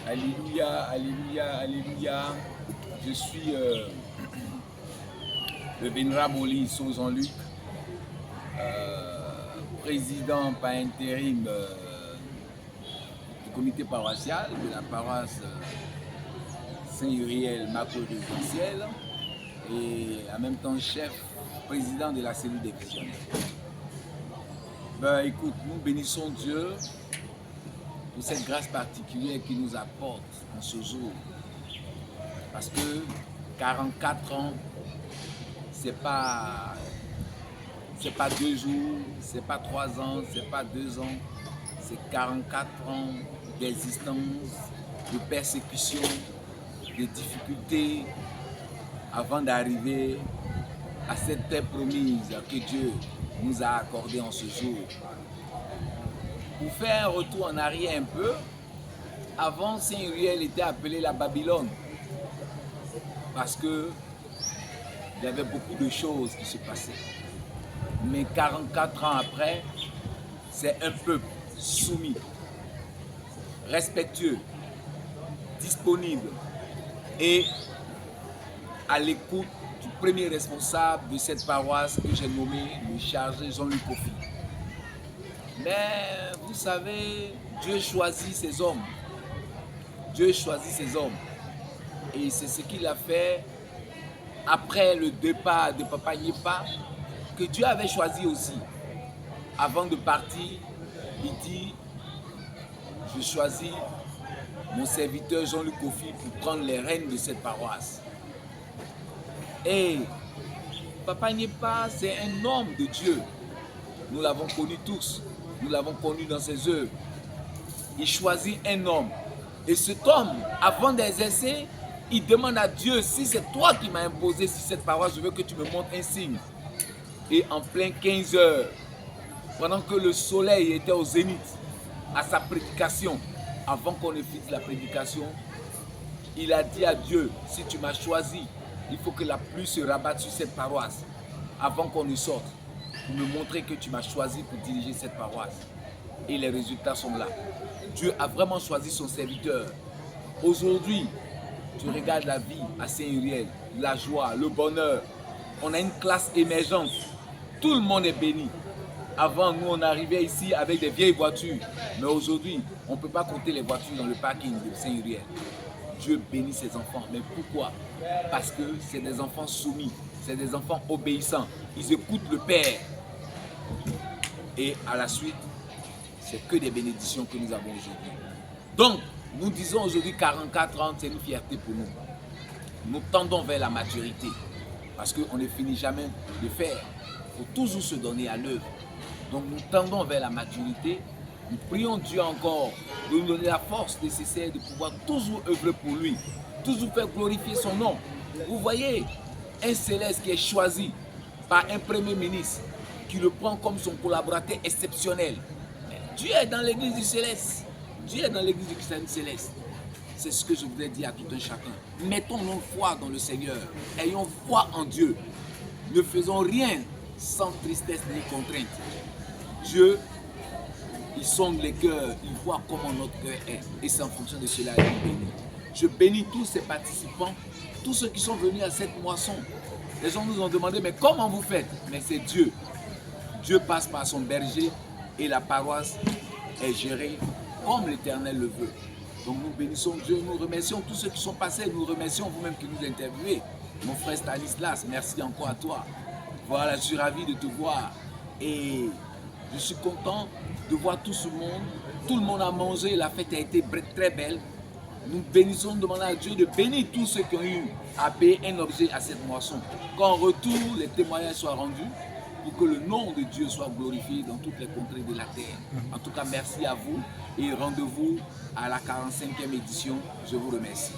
Alléluia, alléluia, alléluia. Je suis le vénérable Moïse Jean-Luc, président par intérim du comité paroissial de la paroisse Saint-Uriel macro-résidentielle et en même temps chef président de la cellule des visionnaires. Ben, écoute, nous bénissons Dieu pour cette grâce particulière qu'il nous apporte en ce jour. Parce que 44 ans, c'est pas 2 jours, c'est pas 3 ans, c'est pas 2 ans, c'est 44 ans d'existence, de persécution, de difficultés avant d'arriver à cette terre promise que Dieu nous a accordée en ce jour. Pour faire un retour en arrière un peu, avant Saint-Uriel était appelé la Babylone parce que il y avait beaucoup de choses qui se passaient. Mais 44 ans après, c'est un peuple soumis, respectueux, disponible et à l'écoute du premier responsable de cette paroisse que j'ai nommé le chargé Jean-Luc Kofi. Mais vous savez, Dieu choisit ses hommes. Dieu choisit ses hommes. Et c'est ce qu'il a fait après le départ de Papa Nyepa, que Dieu avait choisi aussi. Avant de partir, il dit, je choisis mon serviteur Jean-Luc Kofi pour prendre les rênes de cette paroisse. Et Papa Nyepa, c'est un homme de Dieu. Nous l'avons connu tous. Nous l'avons connu dans ses œuvres. Il choisit un homme. Et cet homme, avant d'exercer, il demande à Dieu, si c'est toi qui m'as imposé sur cette paroisse, je veux que tu me montres un signe. Et en plein 15 heures, pendant que le soleil était au zénith, à sa prédication, avant qu'on ne finisse la prédication, il a dit à Dieu, si tu m'as choisi, il faut que la pluie se rabatte sur cette paroisse, avant qu'on ne sorte, pour me montrer que tu m'as choisi pour diriger cette paroisse. Et les résultats sont là. Dieu a vraiment choisi son serviteur. Aujourd'hui, tu regardes la vie à Saint-Uriel, la joie, le bonheur. On a une classe émergente. Tout le monde est béni. Avant, nous, on arrivait ici avec des vieilles voitures. Mais aujourd'hui, on ne peut pas compter les voitures dans le parking de Saint-Uriel. Dieu bénit ses enfants. Mais pourquoi? Parce que c'est des enfants soumis. C'est des enfants obéissants. Ils écoutent le Père. Et à la suite, c'est que des bénédictions que nous avons aujourd'hui. Donc, nous disons aujourd'hui 44 ans, c'est une fierté pour nous. Nous tendons vers la maturité. Parce qu'on ne finit jamais de faire. Il faut toujours se donner à l'œuvre. Donc nous tendons vers la maturité. Nous prions Dieu encore de nous donner la force nécessaire de pouvoir toujours œuvrer pour lui. Toujours faire glorifier son nom. Vous voyez, un céleste qui est choisi par un premier ministre, qui le prend comme son collaborateur exceptionnel. Dieu est dans l'église du céleste. Dieu est dans l'église du christianisme céleste. C'est ce que je voudrais dire à tout un chacun. Mettons nos foi dans le Seigneur. Ayons foi en Dieu. Ne faisons rien sans tristesse ni contrainte. Dieu, il sonde les cœurs. Il voit comment notre cœur est. Et c'est en fonction de cela qu'il bénit. Je bénis tous ces participants, tous ceux qui sont venus à cette moisson. Les gens nous ont demandé, mais comment vous faites? Mais c'est Dieu. Dieu passe par son berger et la paroisse est gérée comme l'Éternel le veut. Donc nous bénissons Dieu, nous remercions tous ceux qui sont passés, nous remercions vous-même qui nous interviewez. Mon frère Stanislas, merci encore à toi. Voilà, je suis ravi de te voir et je suis content de voir tout ce monde. Tout le monde a mangé, la fête a été très belle. Nous bénissons, nous demandons à Dieu de bénir tous ceux qui ont eu à payer un objet à cette moisson. Qu'en retour, les témoignages soient rendus pour que le nom de Dieu soit glorifié dans toutes les contrées de la terre. En tout cas, merci à vous et rendez-vous à la 45e édition. Je vous remercie.